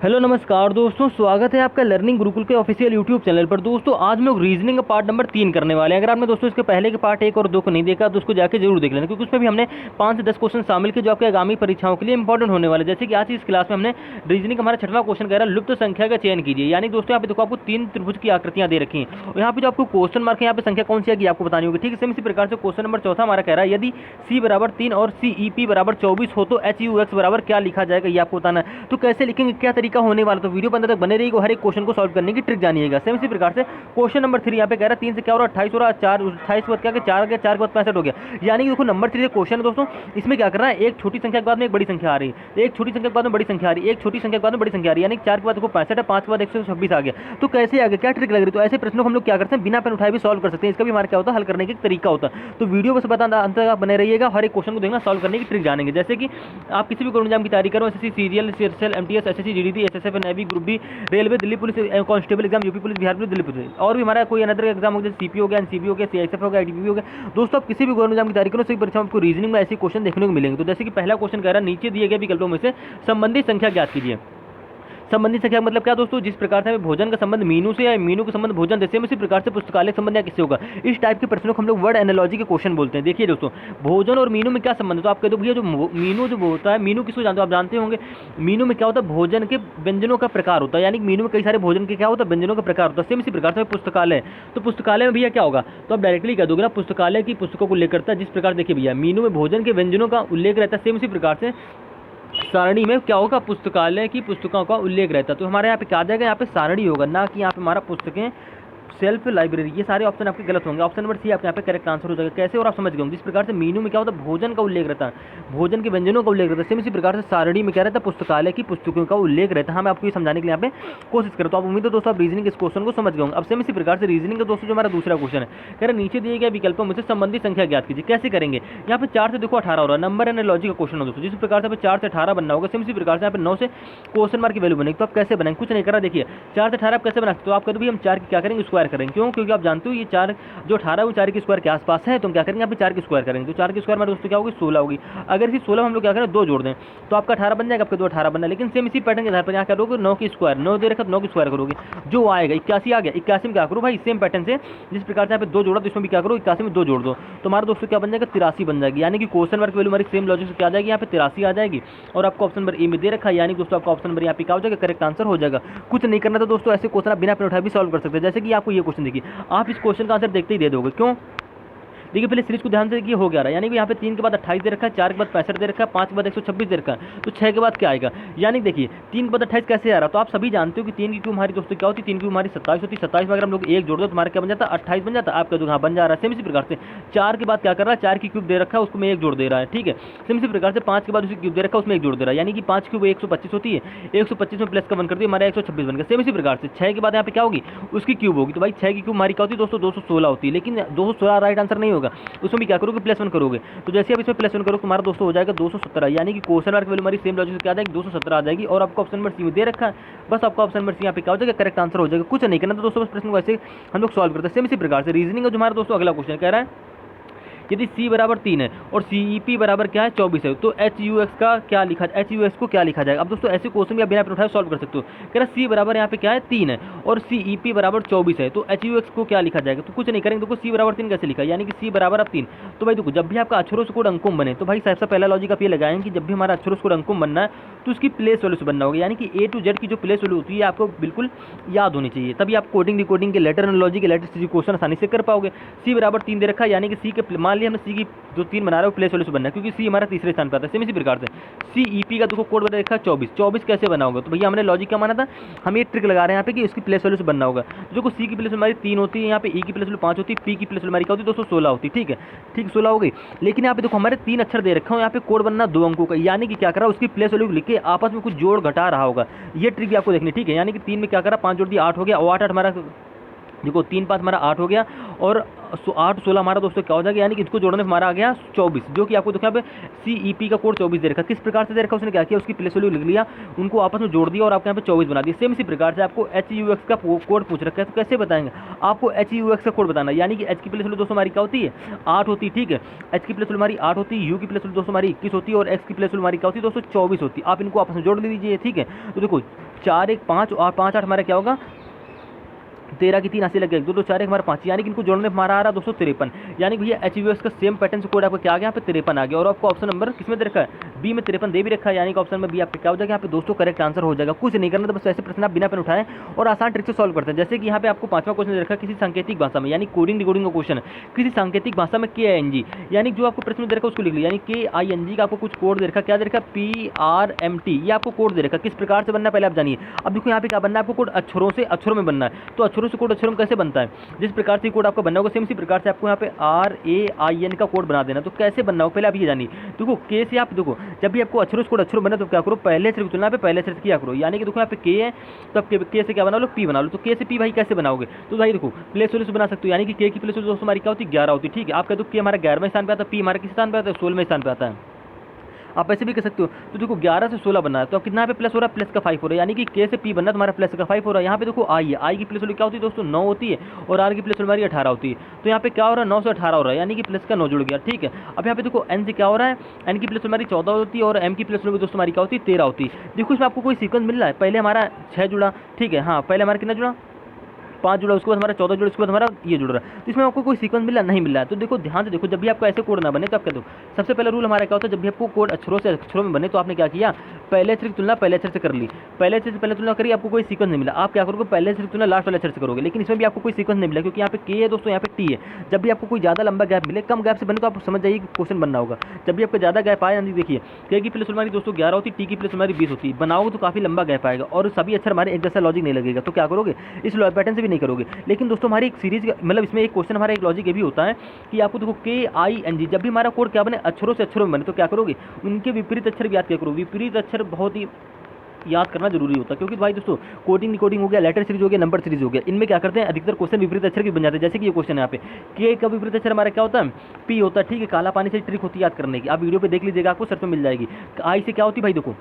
Hello नमस्कार दोस्तों, स्वागत है आपका लर्निंग गुरुकुल के ऑफिशियल यूट्यूब चैनल पर। दोस्तों आज हम लोग रीजनिंग का पार्ट नंबर 3 करने वाले हैं। अगर आपने दोस्तों इसके पहले के पार्ट 1 और 2 को नहीं देखा तो उसको जाके जरूर देख लेना, क्योंकि उसमें भी हमने 5 से 10 क्वेश्चन शामिल किए जो आपके आगामी परीक्षाओं के लिए इंपॉर्टेंट होने वाले। जैसे कि आज की इस क्लास में हमने रीजनिंग का हमारा 6वां क्वेश्चन कह रहा है लुप्त संख्या का चयन कीजिए। यानी दोस्तों यहाँ पे देखो आपको 3 त्रिभुज की आकृतियां दे रखी हैं और यहाँ पे जो आपको क्वेश्चन मार्क है यहाँ पे संख्या कौन सी आएगी आपको बतानी होगी। ठीक है, सेम इसी प्रकार से क्वेश्चन नंबर 4 हमारा कह रहा है यदि c बराबर 3 और CEP बराबर 24 हो तो HUX बराबर क्या लिखा जाएगा, ये आपको बताना है। तो कैसे लिखेंगे, क्या तरीका होने वाला, तो वीडियो पर अंत तक बने रहिएगा। हर एक क्वेश्चन को सॉल्व करने की ट्रिक जानिएगा। सेम इसी प्रकार से क्वेश्चन नंबर 3 यहाँ पे कह रहा है 3 से क्या हो रहा है 28 हो रहा है, 4 28 के बाद क्या 4 गया, 4 के बाद 65 हो गया। यानी कि देखो नंबर 3 क्वेश्चन है दोस्तों, इसमें क्या करना है, एक छोटी संख्या के बाद में एक बड़ी संख्या आ रही है, एक छोटी संख्या के बाद में बड़ी संख्या आ रही है, एक छोटी संख्या के बाद में बड़ी संख्या आ रही है। यानी 4 के बाद देखो 65 है, 5 के बाद 126 आ गया। तो कैसे आ गया, क्या ट्रिक लग रही है। तो ऐसे प्रश्नों को हम लोग क्या करते हैं, बिना पेन उठाए भी सॉल्व कर सकते हैं। इसका भी हमारा क्या होता है, हल करने का एक तरीका होता है। तो वीडियो बस बताना अंत तक बने रहिएगा, हर एक क्वेश्चन को देखना, सॉल्व करने की ट्रिक जानेंगे। जैसे कि आप किसी भी गवर्नमेंट एग्जाम की तैयारी करो, SSC serial, CSL, MTS, SSC, GDT, SSF, navy, group B, railway, Delhi police, constable exam, UP police, Bihar police, Delhi police, और भी हमारा कोई अनदर एग्जाम हो, जैसे CP हो गया, NCB हो गया, CISF हो गया, ITBP हो गया। दोस्तों आप किसी भी गवर्नमेंट एग्जाम की तैयारी करो, सभी परीक्षा में आपको रीजनिंग में ऐसे क्वेश्चन देखने को मिलेंगे। तो जैसे कि पहला क्वेश्चन कह रहा है नीचे दिए गए विकल्पों में से संबंधित संख्या ज्ञात कीजिए। संबंधित संख्या मतलब क्या दोस्तों, जिस प्रकार से हमें भोजन का संबंध मीनू से या मीनू का संबंध भोजन जैसे उसी प्रकार से पुस्तकालय संबंध या किससे होगा। इस टाइप के प्रश्नों को हम लोग वर्ड एनालॉजी के क्वेश्चन बोलते हैं। देखिए दोस्तों, भोजन और मीनू में क्या संबंध है, तो आप कह दो भैया जो मीनू जो होता है, मीनू किसको जानते हो, आप जानते होंगे। मीनू में क्या होता है, भोजन के व्यंजनों का प्रकार होता है। यानी मीनू में कई सारे भोजन के क्या होता है, व्यंजनों का प्रकार होता है। सेम इसी प्रकार से पुस्तकालय, तो पुस्तकालय में भैया क्या होगा, तो आप डायरेक्टली कह दोगे ना पुस्तकालय की पुस्तकों को लेकर था। जिस प्रकार देखिए भैया मीनू में भोजन के व्यंजनों का उल्लेख रहता है, सेम इसी प्रकार से सारणी में क्या होगा, पुस्तकालय की पुस्तकों का उल्लेख रहता है। तो हमारे यहाँ पे क्या आ जाएगा, यहाँ पे सारणी होगा, ना कि यहाँ पे हमारा पुस्तकें सेल्फ लाइब्रेरी। ये सारे ऑप्शन आपके गलत होंगे। ऑप्शन नंबर C आपके यहाँ पे करेक्ट आंसर हो जाएगा। कैसे, और आप समझ गए होंगे। जिस प्रकार से मीनू में क्या होता है, भोजन का उल्लेख रहता है, भोजन के व्यंजनों का उल्लेख रहता है। सेम इसी प्रकार से सारणी में क्या रहता है, पुस्तकालय की पुस्तकों का उल्लेख रहता है। हाँ, मैं आपको ये समझाने के लिए यहाँ पे कोशिश करूँ। तो आप उम्मीद है दोस्तों आप रीजनिंग इस क्वेश्चन को समझ गए होंगे। अब सेम इसी प्रकार से रीजनिंग का दोस्तों जो हमारा दूसरा क्वेश्चन है, कह रहे नीचे दिए गए विकल्पों में से संबंधित संख्या ज्ञात कीजिए। कैसे करेंगे, यहाँ पे 4 से देखो 18 हो रहा है, नंबर एनालॉजी का क्वेश्चन हो दोस्तों। जिस प्रकार से 4 से 18 बनना होगा, सेम इसी प्रकार से यहाँ पे 9 से क्वेश्चन मार्क की वैल्यू बनेगी। तो आप कैसे बनाएंगे, कुछ नहीं करा। देखिए 4 से 18 आप कैसे बना सकते हो, आप कहते हो हम 4 की क्या करेंगे, स्क्वायर करेंगे। क्यों, क्योंकि आप जानते हो ये 4 जो 18 वो 4 के स्क्वायर के आसपास है। तो हम क्या करेंगे, यहाँ पे 4 की स्क्वायर करेंगे। तो 4 की स्क्वायर में दोस्तों क्या होगी, 16 होगी। अगर इसी 16 हम लोग क्या करें, 2 जोड़ दें तो आपका 18 बन जाएगा, आपका 2 18 बनना। लेकिन सेम इसी पैटर्न के आधार पर यहाँ करोगे 9 की स्क्वायर, 9 दे रखा तो 9 की स्क्वायर करोगे, जो आएगा 81 आ गया। 81 में क्या करो भाई, सेम पैटर्न से जिस प्रकार से यहाँ पे 2 जोड़ा तो इसमें भी क्या करो, 81 में 2 जोड़ दो तो हमारा दोस्तों क्या बन जाएगा, 83 बन जाएगी। यानी कि क्वेश्चन मार्क वैल्यू हमारी सेम लॉजिक से क्या आ जाएगी, यहाँ पे 83 आ जाएगी। और आपको ऑप्शन नंबर ए में दे रखा है, यानी दोस्तों आपका ऑप्शन नंबर यहाँ पे क्या हो जाएगा, करेक्ट आंसर हो जाएगा। कुछ नहीं करना था दोस्तों, ऐसे क्वेश्चन आप बिना पेन उठाए भी सॉल्व कर सकते हैं। जैसे कि आपको ये क्वेश्चन देखिए, आप इस क्वेश्चन का आंसर देखते ही दे दोगे। क्यों, देखिए पहले सीरीज को ध्यान से देखिए हो गया रहा है। यानी कि यहाँ पे 3 के बाद 28 दे रखा है, 4 के बाद 65 दे रखा है, 5 के बाद 126 दे रखा है, तो 6 के बाद क्या आएगा। यानी देखिए 3 के बाद 28 कैसे आ रहा है, तो आप सभी जानते हो कि 3 की क्यूब हमारी दोस्तों क्या होती है, 3 की क्यूब हमारी 27 होती है। 27 में अगर हम लोग 1 जोड़ दो तो हमारा क्या बन जाता है, 28 बन जाता है। आपका जो हाँ बन जा रहा है। सेम इसी प्रकार से 4 के बाद क्या कर रहा है, 4 की क्यूब दे रखा है, उसको मैं 1 जोड़ दे रहा है। ठीक है, सेम इसी प्रकार से 5 के बाद उसी क्यूब दे रखा है, उसमें 1 जोड़ दे रहा है। यानी कि 5 क्यूब 125 होती है, 125 में प्लस का 1 कर दिया, हमारा 126 बन गया। सेम इसी प्रकार से 6 के बाद यहाँ पे क्या होगी, उसकी क्यूब होगी। तो भाई 6 की क्यूब हमारी क्या होती है दोस्तों, 216 होती है। लेकिन 216 राइट आंसर नहीं होगा, उसमें भी क्या करोगे, प्लस 1 करोगे। तो जैसे आप इसमें प्लस 1 करो तो हमारा दोस्तों हो जाएगा 217। यानी कि क्वेश्चन मार्क वैल्यू हमारी सेम लॉजिक से क्या आ जाएगी, 217 आ जाएगी। और आपको ऑप्शन नंबर C में दे रखा है, बस आपका ऑप्शन नंबर C यहाँ पे क्या हो जाएगा, करेक्ट आंसर हो जाएगा। कुछ नहीं करना तो दोस्तों, बस प्रश्न को ऐसे हम लोग सॉल्व करते हैं। सेम इसी प्रकार से रीजनिंग का जो हमारा दोस्तों अगला क्वेश्चन कह रहा है यदि C बराबर 3 है और CEP बराबर क्या है 24 है, तो HUX का क्या लिखा, HUX को क्या लिखा जाएगा। अब दोस्तों ऐसे क्वेश्चन भी आप बिना पेन उठाए सॉल्व कर सकते हो। कह रहा C बराबर यहाँ पे क्या है 3 है और CEP बराबर 24 है, तो HUX को क्या लिखा जाएगा। तो कुछ नहीं करेंगे, देखो C बराबर 3 कैसे लिखा, यानी कि C बराबर अब 3। तो भाई देखो जब भी आपका अक्षरों से कोड अंकुम बने, तो भाई सबसे पहला लॉजिक आप ये लगाएंगे कि जब भी हमारा अक्षरों से कोड अंकुम बनना है तो उसकी प्लेस वैल्यू से बनना होगा। यानी कि A to Z की जो प्लेस वैल्यू होती है आपको बिल्कुल याद होनी चाहिए, तभी आप कोडिंग डिकोडिंग के लेटर एनालॉजी के लेटर से क्वेश्चन आसानी से कर पाओगे। C बराबर 3 दे रखा है, यानी कि C के मान लिया हमने C की जो 3 बना रहे हो प्लेस वैल्यू से बनना है, क्योंकि C हमारा तीसरे स्थान पर आता है। सेम इसी प्रकार से CEP का देखो कोड बता रखा है 24। 24 कैसे बना होगा, तो भैया हमने लॉजिक क्या माना था, हम ये ट्रिक लगा रहे हैं यहाँ पे कि इसकी प्लेस वैल्यू से बनना होगा। जो C की प्लेस हमारी 3 होती है, यहाँ पे E की प्लेस वैल्यू 5 होती है, P की प्लेस वैल्यू हमारी क्या होती है दोस्तों 16 होती है। ठीक है, ठीक 16 हो गई। लेकिन यहाँ पे देखो हमारे 3 अक्षर दे रखा हूँ, यहाँ पे कोड बनना 2 अंकों का। यानी कि क्या करा, उसकी प्लेस वैल्यू लिख के आपस में कुछ जोड़ घटा रहा होगा। ये ट्रिक भी आपको देखनी। ठीक है, यानी कि 3 में क्या करा, 5 जोड़ दिया 8 हो गया, और 8 हमारा देखो 3 5 हमारा 8 हो गया, और 8 16 हमारा दोस्तों क्या हो जाएगा, यानी कि इसको जोड़ने में हमारा आ गया 24, जो कि आपको देखो यहाँ पे CEP का कोड 24 दे रखा। किस प्रकार से दे रखा, उसने क्या किया, उसकी प्लेस वैल्यू लिख लिया, उनको आपस में जोड़ दिया और आपके यहाँ पे 24 बना दिया। सेम इसी प्रकार से आपको HUX का कोड पूछ रखा है, तो कैसे बताएंगे, आपको HUX का कोड बताना है। यानी कि H की प्लेस वैल्यू दोस्तों हमारी क्या होती है 8 होती है। ठीक है, H की प्लेस वैल्यू हमारी 8 होती है, U की प्लेस वैल्यू दोस्तों हमारी 21 होती है, और X की प्लेस वैल्यू हमारी क्या होती है दोस्तों 24 होती है। आप इनको आपस में जोड़ दीजिए। ठीक है, तो देखो 4 1 5 और 5 8 हमारा क्या होगा 13 की 3 80 लग गए 2 2 4 1 हमारा 5, यानी कि इनको जोड़ने में हमारा आ रहा है 253। यानी कि भैया एचवीएस का सेम पैटर्न से कोड आपका क्या आ गया यहाँ पे 53 आ गया। और आपको ऑप्शन नंबर किसमें दे रखा है बी में 53 दे भी रखा है, यानी कि ऑप्शन में बी आपका क्या हो जाएगा यहाँ पे दोस्तों करेक्ट आंसर हो जाएगा। कुछ नहीं करना, तो बस ऐसे प्रश्न आप बिना पेन उठाएं और आसान ट्रिक से सॉल्व करते हैं। जैसे कि यहाँ पे आपको 5वां क्वेश्चन दे रखा है किसी सांकेतिक भाषा में, यानी कोडिंग डिकोडिंग का क्वेश्चन है। किसी सांकेतिक भाषा में KING, यानी जो आपको प्रश्न दे रखा है उसको लिख लिया, यानी KING का आपको कुछ कोड दे रखा, क्या दे रखा PRMT, ये आपको कोड दे रखा। किस प्रकार से बनना है पहले आप जानिए। अब देखो यहाँ पे क्या बनना है, आपको कोड अक्षरों से अक्षरों में बनना है। तो अक्षरों से कोड अक्षरों में कैसे बनता है, जिस प्रकार से कोड आपका बनना होगा सेम इसी प्रकार से आपको यहाँ पे RAIN का कोड बना देना। तो कैसे बनना हो पहले आप ये जानिए। देखो के से आप देखो, जब भी आपको अक्षरों से कोड अक्षरों बनना तो क्या करो, पहले अक्षर की तुलना पे पहले अक्षर से किया करो। यानी कि देखो यहाँ पे के है तो आप के से क्या बना लो P बना लो। तो के से P भाई कैसे बनाओगे, तो भाई देखो प्लेस वैल्यू से बना सकते हो, यानी कि के की प्लेस वैल्यू दोस्तों हमारी क्या होती है 11 होती है। ठीक है, आप कह दो के हमारा 11वें स्थान पे आता है, P हमारा किस स्थान पे आता है 16वें स्थान पे आता है। आप ऐसे भी कर सकते हो। तो देखो 11 से 16 बनना है तो अब कितना पे प्लस हो रहा है, प्लस का 5 हो रहा है, यानी कि के से P बनना है तुम्हारा प्लस का 5 हो रहा है। यहाँ पे देखो आई है, आई की प्लस वैल्यू क्या होती है दोस्तों 9 होती है और आर की प्लस वैल्यू हमारी 18 होती है। तो यहाँ पे क्या हो रहा है 9 से 18 हो रहा है, यानी कि प्लस का 9 जुड़ गया। ठीक है, अब यहाँ पे देखो एन से क्या हो रहा है, एन की प्लस हमारी 14 होती है और एम की प्लस वैल्यू दोस्तों हमारी क्या होती है 13 होती है। देखो इसमें आपको कोई सीक्वेंस मिल रहा है, पहले हमारा 6 जुड़ा, ठीक है, हाँ पहले हमारा कितना जुड़ा 5 जुड़ा, उसके बाद हमारा 14 जुड़ा, उसके बाद हमारा ये जुड़ रहा है। तो इसमें आपको कोई सीक्वेंस मिल रहा नहीं मिल रहा है। तो देखो ध्यान से देखो, जब भी आपको ऐसे कोड ना बने तो आप कह दो सबसे पहला रूल हमारा क्या होता है, जब भी आपको कोड अक्षरों से अक्षरों में बने तो आपने क्या किया पहले अक्षर की तुलना पहले अक्षर से कर ली, पहले अक्षर से पहले तुलना करी, आपको कोई सीक्वेंस नहीं मिला, आप क्या करोगे पहले अक्षर की तुलना लास्ट वाले अक्षर से करोगे। लेकिन इसमें भी आपको कोई सीक्वेंस नहीं मिला क्योंकि यहाँ पे के है दोस्तों, यहाँ पे टी है। जब भी आपको कोई ज़्यादा लंबा गैप मिले, कम गैप से बने तो आप समझ जाइए कि क्वेश्चन बनना होगा। जब भी आपको ज़्यादा गैप आए, यानी देखिए के की प्लस हमारी दोस्तों 11 होती है, टी की प्लस हमारी 20 होती है, बनाओगे तो काफ़ी लंबा गैप आएगा और सभी अक्षर हमारे एक जैसा लॉजिक नहीं लगेगा। तो क्या करोगे इस पैटर्न से भी नहीं करोगे। लेकिन दोस्तों हमारी एक सीरीज मतलब इसमें एक क्वेश्चन हमारा एक लॉजिक ये भी होता है कि आपको देखो KING, जब भी हमारा कोड क्या बने अक्षरों से अक्षरों में बने तो क्या करोगे उनके विपरीत अक्षर भी याद क्या करो। विपरीत अक्षर बहुत ही याद करना जरूरी होता है क्योंकि भाई दोस्तों कोडिंग डिकोडिंग हो गया, लेटर सीरीज हो गया, नंबर सीरीज हो गया, इनमें क्या करते हैं अधिकतर क्वेश्चन विपरीत अक्षर के बन जाते हैं। जैसे कि ये क्वेश्चन है यहाँ पे के का विपरीत अक्षर हमारा क्या होता है P होता है। ठीक है, काला पानी से ट्रिक होती है याद करने की, आप वीडियो पे देख लीजिएगा आपको सर्च में मिल जाएगी। आई से क्या होती है भाई देखो,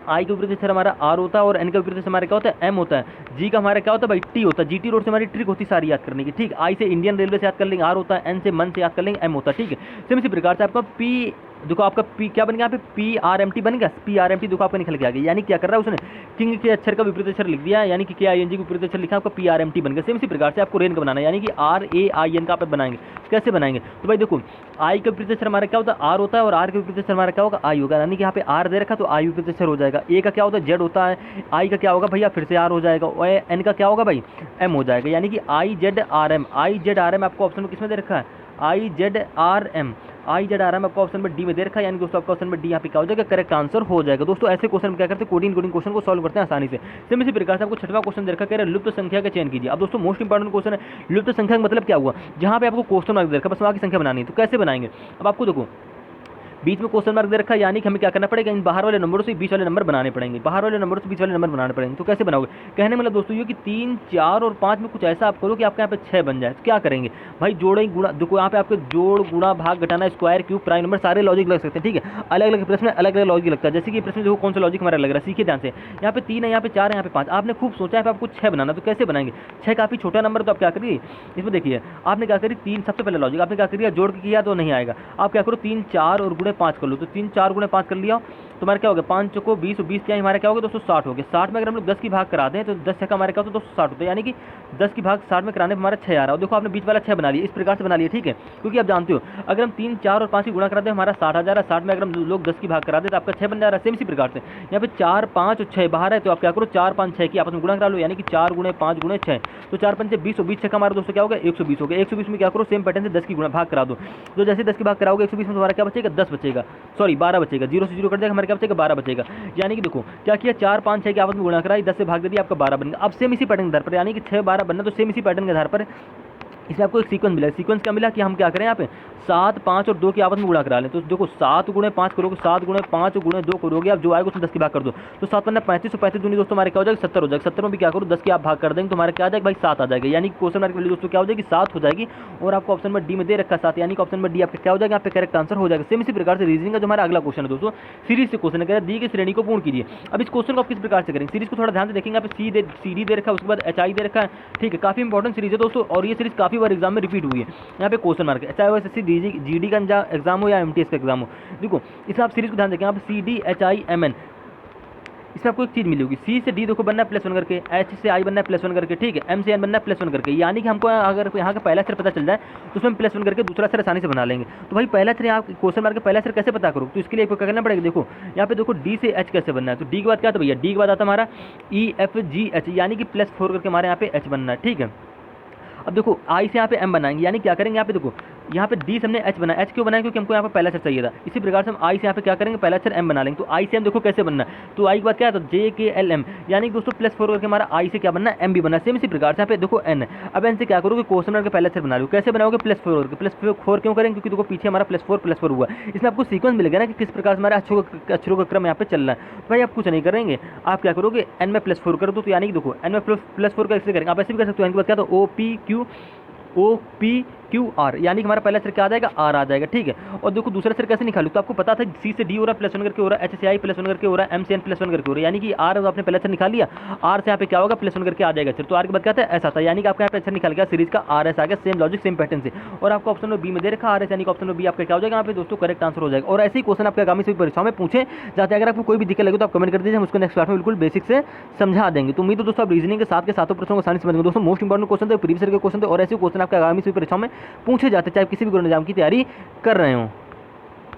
आई के विपरीत अक्षर हमारा आर होता है और एन का विपरीत अक्षर हमारा क्या होता है एम होता है। जी का हमारा क्या होता है भाई टी होता है। जीटी रोड से हमारी ट्रिक होती है सारी याद करने की। ठीक, आई से इंडियन रेलवे से याद कर लेंगे आर होता है, एन से मन से याद कर लेंगे एम होता है। ठीक है, सेम इसी प्रकार से आपका पी देखो आपका पी क्या बन गया यहाँ पे PRMT बन गया। PRMT देखो आपका निकल के आ गया, यानी क्या कर रहा है उसने किंग के अक्षर का विपरीत अक्षर लिख दिया, यानी कि KING का विपरीत अक्षर लिखा आपका PRMT बन गया। सेम इसी प्रकार से आपको रेन का बनाना है, यानी कि RAIN का आप बनाएंगे। कैसे बनाएंगे तो भाई देखो आई का विपरीत अक्षर हमारा क्या होता है आर होता है और आर का विपरीत अक्षर हमारा क्या होगा आई होगा, यानी कि यहाँ पे आर दे रखा तो आई विपरीत अक्षर हो जाएगा। ए का क्या होता है जेड होता है, आई का क्या होगा भैया फिर से आर हो जाएगा और एन का क्या होगा भाई एम हो जाएगा, यानी कि IZRM। IZRM आपको ऑप्शन में किसमें दे रखा है IZRM आपको ऑप्शन में डी में दे रखा है, यानी दोस्तों आपका ऑप्शन में डी यहाँ पे क्या हो जाएगा करेक्ट आंसर हो जाएगा। दोस्तों ऐसे क्वेश्चन में क्या करते हैं कोडिंग क्वेश्चन को सॉल्व करते हैं आसानी से। सेम इसी प्रकार से आपको 6वां क्वेश्चन दे रखा है लुप्त संख्या का चयन कीजिए। अब दोस्तों मोस्ट इंपॉर्टेंट क्वेश्चन है लुप्त संख्या का मतलब क्या हुआ, जहाँ पे आपको क्वेश्चन मार्क दे रखा है बस वहाँ की संख्या बनानी है। तो कैसे बनाएंगे, अब आपको देखो बीच में क्वेश्चन मार्क दे रखा है, यानी कि हमें क्या करना पड़ेगा इन बाहर वाले नंबरों से बीच वाले नंबर बनाने पड़ेंगे, बाहर वाले नंबरों से बीच वाले नंबर बनाने पड़ेंगे। तो कैसे बनाओगे कहने मतलब दोस्तों ये कि 3, 4 और 5 में कुछ ऐसा आप करो कि आपके यहाँ पे 6 बन जाए। तो क्या करेंगे भाई जोड़ें गुणा, देखो यहाँ पे आपके जोड़ गुणा भाग घटाना स्क्वायर क्यूब प्राइम नंबर सारे लॉजिक लग सकते हैं। ठीक है, अलग अलग प्रश्न में अलग अलग लॉजिक लगता है। जैसे कि प्रश्न देखो कौन सा लॉजिक हमारा लग रहा है सीखिए ध्यान से। यहाँ पे 3 है, यहाँ पे 4 है, यहाँ पे 5, आपने खूब सोचा है आपको 6 बनाना। तो कैसे बनाएंगे 6 काफी छोटा नंबर, तो आप क्या करिए इसमें देखिए आपने क्या करी 3 सबसे पहले लॉजिक आपने क्या करिए जोड़ के किया तो नहीं आएगा, आप क्या करो 3, 4 और गुणे 5 कर लो। तो 3, 4 गुणे 5 कर लिया तो हमारा क्या हो गया 5 चौको 20 और 20 क्या हमारा क्या हो गया दोस्तों 60 हो गया। 60 में अगर हम लोग 10 की भाग करा दें तो 10 का हमारे क्या होता है दोस्तों 60 होता है, यानी कि 10 की भाग 60 में कराने पर हमारा 6 आ रहा है। देखो आपने बीच वाला 6 बना लिया, इस प्रकार से बना लिया। ठीक है, क्योंकि आप जानते हो अगर हम 3, 4 और 5 की गुणा करा दें हमारा 60 आ जा रहा है, 60 में अगर हम लोग 10 की भाग करा दें तो आपका 6 बन जा रहा है। सेम इसी प्रकार से यहाँ पे 4, 5 और 6 बाहर है तो आप क्या करो 4, 5, 6 की आपस में गुणा करा लो, यानी कि 4 गुणे 5 गुणे 6 तो 4, 5 से 20 और 20 6 का हमारा दोस्तों क्या हो गया 120 हो गया। 120 में क्या करो सेम पैटर्न से 10 की गुणा भाग करा दो, तो जैसे 10 की भाग कराओगे 120 में तुम्हारा क्या बचेगा 10 बचेगा, सॉरी 12 बचेगा, 0 से 0 कर देगा हमारे क्या बचेगा 12 बचेगा। यानी कि देखो क्या किया 4, 5, 6 की आपस में गुणा कराई 10 से भाग दे दिया आपका 12 बनेगा। अब सेम इसी पैटर्न के आधार पर यानी कि 6, 12 बनना, तो सेम इसी पैटर्न के आधार पर इसमें आपको एक सीक्वेंस मिला। सीक्वेंस क्या मिला कि हम क्या करें यहाँ पे 7, 5 और 2 की आपस में गुणा करा लें। तो देखो 7 गुणे 5 करोगे, 7 गुणे 5 गुणे 2 करोगे, आप जो आएगा उसमें 10 की भाग कर दो तो 7 बनना 35 और 35 दूनी दोस्तों हमारे क्या हो जाएगा 70 हो जाएगा। 70 में भी क्या करो 10 की आप भाग कर देंगे तो हमारे क्या आ जाएगा भाई 7 आ जाएगा, यानी क्वेश्चन मार्क वैल्यू दोस्तों क्या हो जाएगी 7 हो जाएगी। और आपको ऑप्शन में डी में दे रखा 7, यानी कि ऑप्शन में डी आपका क्या हो जाएगा यहाँ पे करेक्ट आंसर हो जाएगा। सेम इसी प्रकार से रीजनिंग का जो हमारा अगला क्वेश्चन है दोस्तों सीरीज से क्वेश्चन है दी गई श्रेणी को पूर्ण कीजिए। अब इस क्वेश्चन को आप किस प्रकार से करेंगे सीरीज को थोड़ा ध्यान से देखेंगे। यहाँ पे CD दे रखा है, उसके बाद HI दे रखा है। ठीक है, काफी इंपॉर्टेंट सीरीज है दोस्तों और ये सीरीज काफी बार एग्जाम में रिपीट हुई है। यहाँ पे क्वेश्चन मार्क है, चाहे वो SSC GD का एग्जाम हो या MTS का एग्जाम हो। देखो इसमें आप सीरीज को ध्यान देखें, यहाँ पे CDHIMN इसमें आपको एक चीज़ मिलेगी, सी से डी देखो बनना है +1 करके, एच से आई बनना है +1 करके, ठीक है, एम से एन बनना है +1 करके। यानी कि हमको अगर यहाँ का पहला अक्षर पता चल जाए तो उसमें +1 करके दूसरा अक्षर आसानी से बना लेंगे। तो भाई पहला अक्षर यहाँ क्वेश्चन मार्क के पहला अक्षर कैसे पता करो, तो इसके लिए आपको क्या करना पड़ेगा, देखो यहाँ पे देखो डी से एच कैसे बनना है, तो डी के बाद क्या था भैया, डी के बाद आता हमारा EFGH, यानी कि +4 करके हमारे यहाँ पे एच बनना है, ठीक है। अब देखो आई से यहाँ पे एम बनाएंगे, यानी क्या करेंगे यहाँ पे देखो, यहाँ पे डी से हमने एच बनाया, एच क्यों बनाया, क्योंकि हमको यहाँ पे पहला अक्षर चाहिए था। इसी प्रकार से हम आई से यहाँ पे क्या करेंगे, पहला अक्षर एम बना लेंगे। तो आई से एम देखो कैसे बनना है, तो आई के बाद क्या था JKLM, यानी कि दोस्तों +4 करके हमारा आई से क्या बनना है, एम भी बनना है। सेम इसी प्रकार से यहाँ पे देखो एन है, अब एन से क्या करोगे, क्वेश्चन मार्क के पहला अक्षर बना लो, कैसे बनाओगे, +4 करके। +4 क्यों करेंगे, क्योंकि देखो पीछे हमारा +4 हुआ। इसमें आपको सीक्वेंस मिलेगा ना कि किस प्रकार से हमारे अक्षरों का क्रम यहाँ पे चल रहा है। तो भाई आप कुछ नहीं करेंगे, आप क्या करोगे, एन में +4 कर दो, तो यानी कि देखो एन में +4 कैसे करेंगे, आप ऐसे भी कर सकते हो। एन के बाद क्या था OPQR, यानी कि हमारा पहला अक्षर क्या आ जाएगा, आर आ जाएगा, ठीक है। और देखो दूसरा अक्षर कैसे निकालू, तो आपको पता था सी से डी हो रहा है +1 करके हो रहा है, एच से आई +1 करके हो रहा है, एम से एन +1 करके हो रहा है, यानी कि आर आपने पहला अक्षर निकाल लिया, आर से यहाँ पे क्या होगा, +1 करके आ जाएगा अक्षर। तो आर के बाद क्या था, एस आता है, यानी कि आपका यहाँ पे अक्षर निकाल गया सीरीज का RS आ गया, सेम लॉजिक सेम पैटर्न से। और आपको ऑप्शन में बी में दे रखा RS, यानी कि ऑप्शन में बी आपका क्या हो जाएगा यहाँ पे दोस्तों, करेक्ट आंसर हो जाएगा। और ऐसे ही क्वेश्चन आपके आगामी सभी परीक्षाओं में पूछे जाते हैं। अगर आपको कोई भी दिक्कत लगे तो आप कमेंट कर दीजिए, हम उसको नेक्स्ट क्लास में बिल्कुल बेसिक से समझा देंगे। तो उम्मीद है दोस्तों आप रीजनिंग के साथों प्रश्नों को आसानी से समझ गए। दोस्तों मोस्ट इंपॉर्टेंट क्वेश्चन थे, प्रीवियस ईयर के क्वेश्चन थे, और ऐसे क्वेश्चन आपके आगामी सभी परीक्षाओं में पूछे जाते हैं, चाहे किसी भी एग्जाम की तैयारी कर रहे हो।